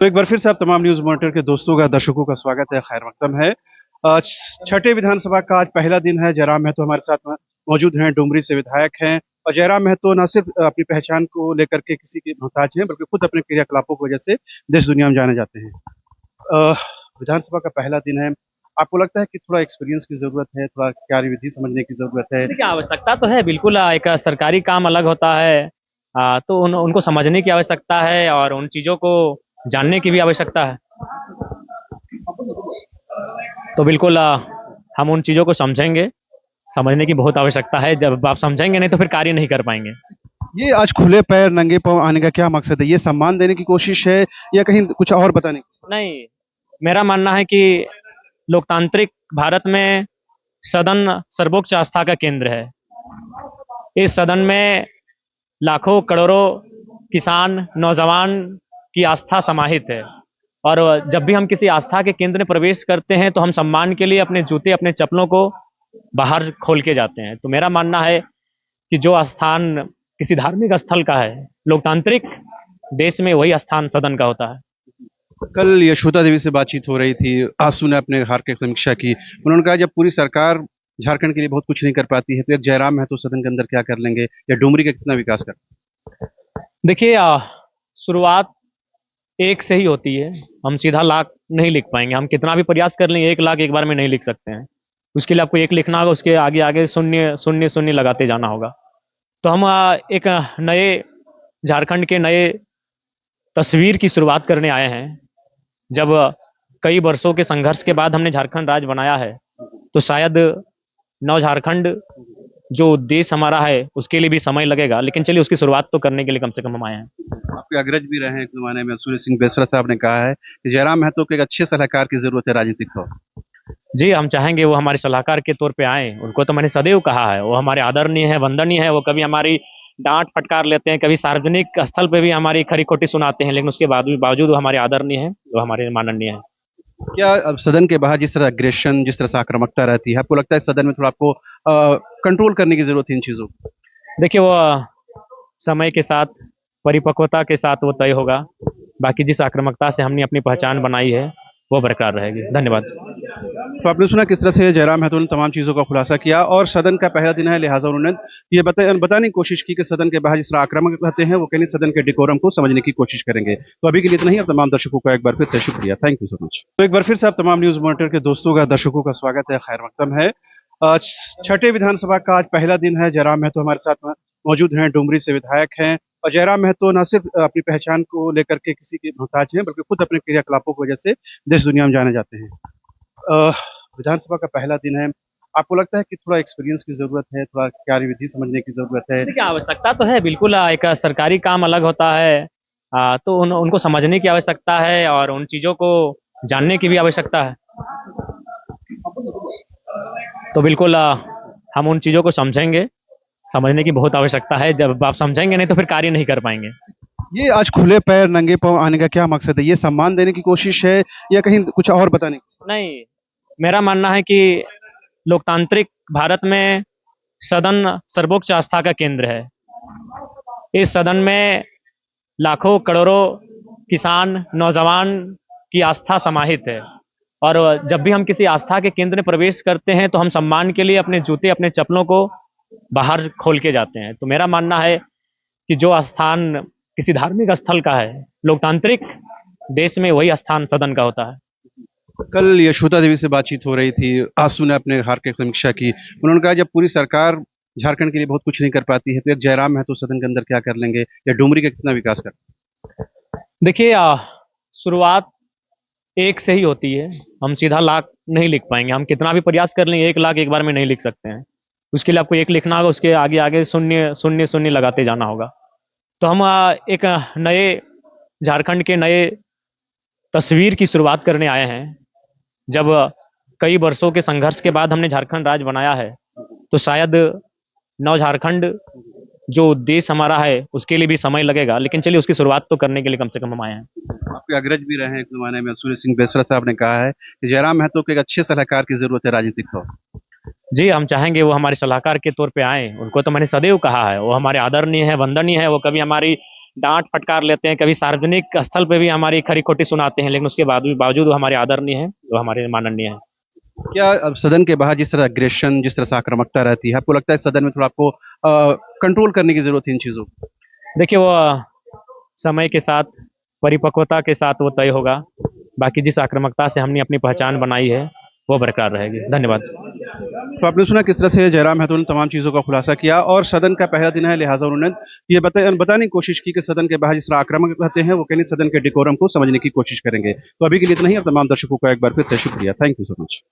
तो एक बार फिर से आप तमाम न्यूज़ मॉनिटर के दोस्तों का दर्शकों का स्वागत है, खैर मकदम है। छठे विधानसभा का आज पहला दिन है। जयराम महतो हमारे साथ मौजूद हैं, डुमरी से विधायक हैं और जयराम महतो न सिर्फ अपनी पहचान को लेकर के किसी के मोहताज हैं, बल्कि खुद अपने क्रियाकलापों की वजह से देश दुनिया में जाने जाते हैं। अ, विधानसभा का पहला दिन है, आपको लगता है कि थोड़ा एक्सपीरियंस की ज़रूरत है, थोड़ा कार्यविधि समझने की ज़रूरत है? देखिए, आवश्यकता तो है बिल्कुल। एक सरकारी काम अलग होता है। तो उनको समझने की आवश्यकता है और उन चीज़ों को जानने की भी आवश्यकता है। तो बिल्कुल हम उन चीज़ों को समझेंगे, समझने की बहुत आवश्यकता है। जब आप समझेंगे नहीं तो फिर कार्य नहीं कर पाएँगे। ये आज खुले पैर, नंगे पाँव आने का क्या मकसद है? ये सम्मान देने की कोशिश है या कहीं कुछ और बताने की? नहीं, मेरा मानना है कि लोकतांत्रिक भारत में सदन सर्वोच्च आस्था का केंद्र है। इस सदन में लाखों करोड़ों किसान, नौजवान की आस्था समाहित है। और जब भी हम किसी आस्था के केंद्र में प्रवेश करते हैं तो हम सम्मान के लिए अपने जूते, अपने चप्पलों को बाहर खोल के जाते हैं। तो मेरा मानना है कि जो स्थान किसी धार्मिक स्थल का है, लोकतांत्रिक देश में वही स्थान सदन का होता है। कल यशोदा देवी से बातचीत हो रही थी, आंसू ने अपने हार की समीक्षा की। उन्होंने कहा जब पूरी सरकार झारखंड के लिए बहुत कुछ नहीं कर पाती है, तो एक जयराम महतो सदन के अंदर क्या कर लेंगे या डुमरी का कितना विकास कर? देखिए, शुरुआत एक से ही होती है। हम सीधा लाख नहीं लिख पाएंगे। हम कितना भी प्रयास कर लें, 1 लाख एक बार में नहीं लिख सकते हैं। उसके लिए आपको एक लिखना होगा, उसके आगे आगे शून्य शून्य शून्य लगाते जाना होगा। तो हम एक नए झारखंड के नए तस्वीर की शुरुआत करने आए हैं। जब कई वर्षों के संघर्ष के बाद हमने झारखंड राज्य बनाया है, तो शायद नव झारखंड जो देश हमारा है उसके लिए भी समय लगेगा, लेकिन चलिए उसकी शुरुआत तो करने के लिए कम से कम हम आए हैं। आपके अग्रज भी रहे हैं एक जमाने में, सूर्य सिंह बेसरा साहब ने कहा है कि जयराम महतो को एक अच्छे सलाहकार की जरूरत है राजनीतिक तौर पर। जी, हम चाहेंगे वो हमारे सलाहकार के तौर पे आएँ। उनको तो मैंने सदैव कहा है, वो हमारे आदरणीय हैं, वंदनीय हैं। वो कभी हमारी डाँट फटकार लेते हैं, कभी सार्वजनिक स्थल पे भी हमारी खरी-खोटी सुनाते हैं, लेकिन उसके बावजूद वो हमारे आदरणीय हैं, वो हमारे माननीय हैं। क्या अब सदन के बाहर जिस तरह अग्रेशन, जिस तरह से आक्रामकता रहती है, आपको लगता है सदन में थोड़ा आपको कंट्रोल करने की जरूरत है इन चीजों को? देखिए, वो समय के साथ, परिपक्वता के साथ वो तय होगा। बाकी जिस आक्रामकता से हमने अपनी पहचान बनाई है, वो बरकरार रहेगी। धन्यवाद। तो आपने सुना किस तरह से जयराम महतो ने तमाम चीज़ों का खुलासा किया और सदन का पहला दिन है, लिहाजा उन्होंने ये बताने की कोशिश की कि सदन के बाहर जिस तरह आक्रामक रहते हैं, वो कहीं सदन के डिकोरम को समझने की कोशिछ करेंगे। तो अभी के लिए इतना ही। अब तमाम दर्शकों का एक बार फिर से शुक्रिया। Thank you so much. तो एक बार फिर से आप तमाम न्यूज़ मॉनिटर के दोस्तों का, दर्शकों का स्वागत है, खैर मकदम है। छठे विधानसभा का आज पहला दिन है। जयराम महतो हमारे साथ मौजूद हैं, डुमरी से विधायक हैं और जयराम महतो न सिर्फ अपनी पहचान को लेकर के किसी के मोहताज हैं, बल्कि खुद अपने क्रियाकलापों की वजह से देश दुनिया में जाने जाते हैं। अ, विधानसभा का पहला दिन है, आपको लगता है कि थोड़ा एक्सपीरियंस की ज़रूरत है, थोड़ा कार्यविधि समझने की ज़रूरत है? देखिए, आवश्यकता तो है बिल्कुल। एक सरकारी काम अलग होता है। तो उनको समझने की आवश्यकता है और उन चीज़ों को जानने की भी आवश्यकता है। तो बिल्कुल हम उन चीज़ों को समझेंगे, समझने की बहुत आवश्यकता है। जब आप समझेंगे नहीं तो फिर कार्य नहीं कर पाएँगे। ये आज खुले पैर, नंगे पाँव आने का क्या मकसद है? ये सम्मान देने की कोशिश है या कहीं कुछ और बताने की? नहीं, मेरा मानना है कि लोकतांत्रिक भारत में सदन सर्वोच्च आस्था का केंद्र है। इस सदन में लाखों करोड़ों किसान, नौजवान की आस्था समाहित है। और जब भी हम किसी आस्था के केंद्र में प्रवेश करते हैं तो हम सम्मान के लिए अपने जूते, अपने चप्पलों को बाहर खोल के जाते हैं। तो मेरा मानना है कि जो स्थान किसी धार्मिक स्थल का है, लोकतांत्रिक देश में वही स्थान सदन का होता है। कल यशोदा देवी से बातचीत हो रही थी, आंसू ने अपने हार की समीक्षा की। उन्होंने कहा जब पूरी सरकार झारखंड के लिए बहुत कुछ नहीं कर पाती है, तो एक जयराम महतो सदन के अंदर क्या कर लेंगे या डुमरी का कितना विकास कर? देखिए, शुरुआत एक से ही होती है। हम सीधा लाख नहीं लिख पाएँगे। हम कितना भी प्रयास कर लें, 1 लाख एक बार में नहीं लिख सकते हैं। उसके लिए आपको एक लिखना होगा, उसके आगे आगे शून्य शून्य शून्य लगाते जाना होगा। तो हम एक नए झारखंड के नए तस्वीर की शुरुआत करने आए हैं। जब कई वर्षों के संघर्ष के बाद हमने झारखंड राज्य बनाया है, तो शायद नव झारखंड जो देश हमारा है उसके लिए भी समय लगेगा, लेकिन चलिए उसकी शुरुआत तो करने के लिए कम से कम हम आए हैं। आपके अग्रज भी रहे हैं एक जमाने में, सूर्य सिंह बेसरा साहब ने कहा है कि जयराम महतो को एक अच्छे सलाहकार की जरूरत है राजनीतिक तौर पर। जी, हम चाहेंगे वो हमारे सलाहकार के तौर पे आएँ। उनको तो मैंने सदैव कहा है, वो हमारे आदरणीय हैं, वंदनीय हैं। वो कभी हमारी डांट फटकार लेते हैं, कभी सार्वजनिक स्थल पे भी हमारी खरी खोटी सुनाते हैं, लेकिन उसके बावजूद वो हमारे आदरणीय हैं, वो हमारे माननीय हैं। क्या अब सदन के बाहर जिस तरह एग्रेशन, जिस तरह से आक्रामकता रहती है, आपको लगता है सदन में थोड़ा आपको कंट्रोल करने की जरूरत है इन चीजों को? देखिए वो समय के साथ, परिपक्वता के साथ वो तय होगा। बाकी जिस आक्रामकता से हमने अपनी पहचान बनाई है, वो बरकरार रहेगी। धन्यवाद। तो आपने सुना किस तरह से जयराम मेहतो ने तमाम चीज़ों का खुलासा किया और सदन का पहला दिन है, लिहाजा उन्होंने ये बताने की कोशिश की कि सदन के बाहर जिस तरह आक्रामक रहते हैं, वो कहीं सदन के डिकोरम को समझने की कोशिश करेंगे। तो अभी के लिए इतना ही। अब तमाम दर्शकों का एक बार फिर से शुक्रिया। Thank you so much.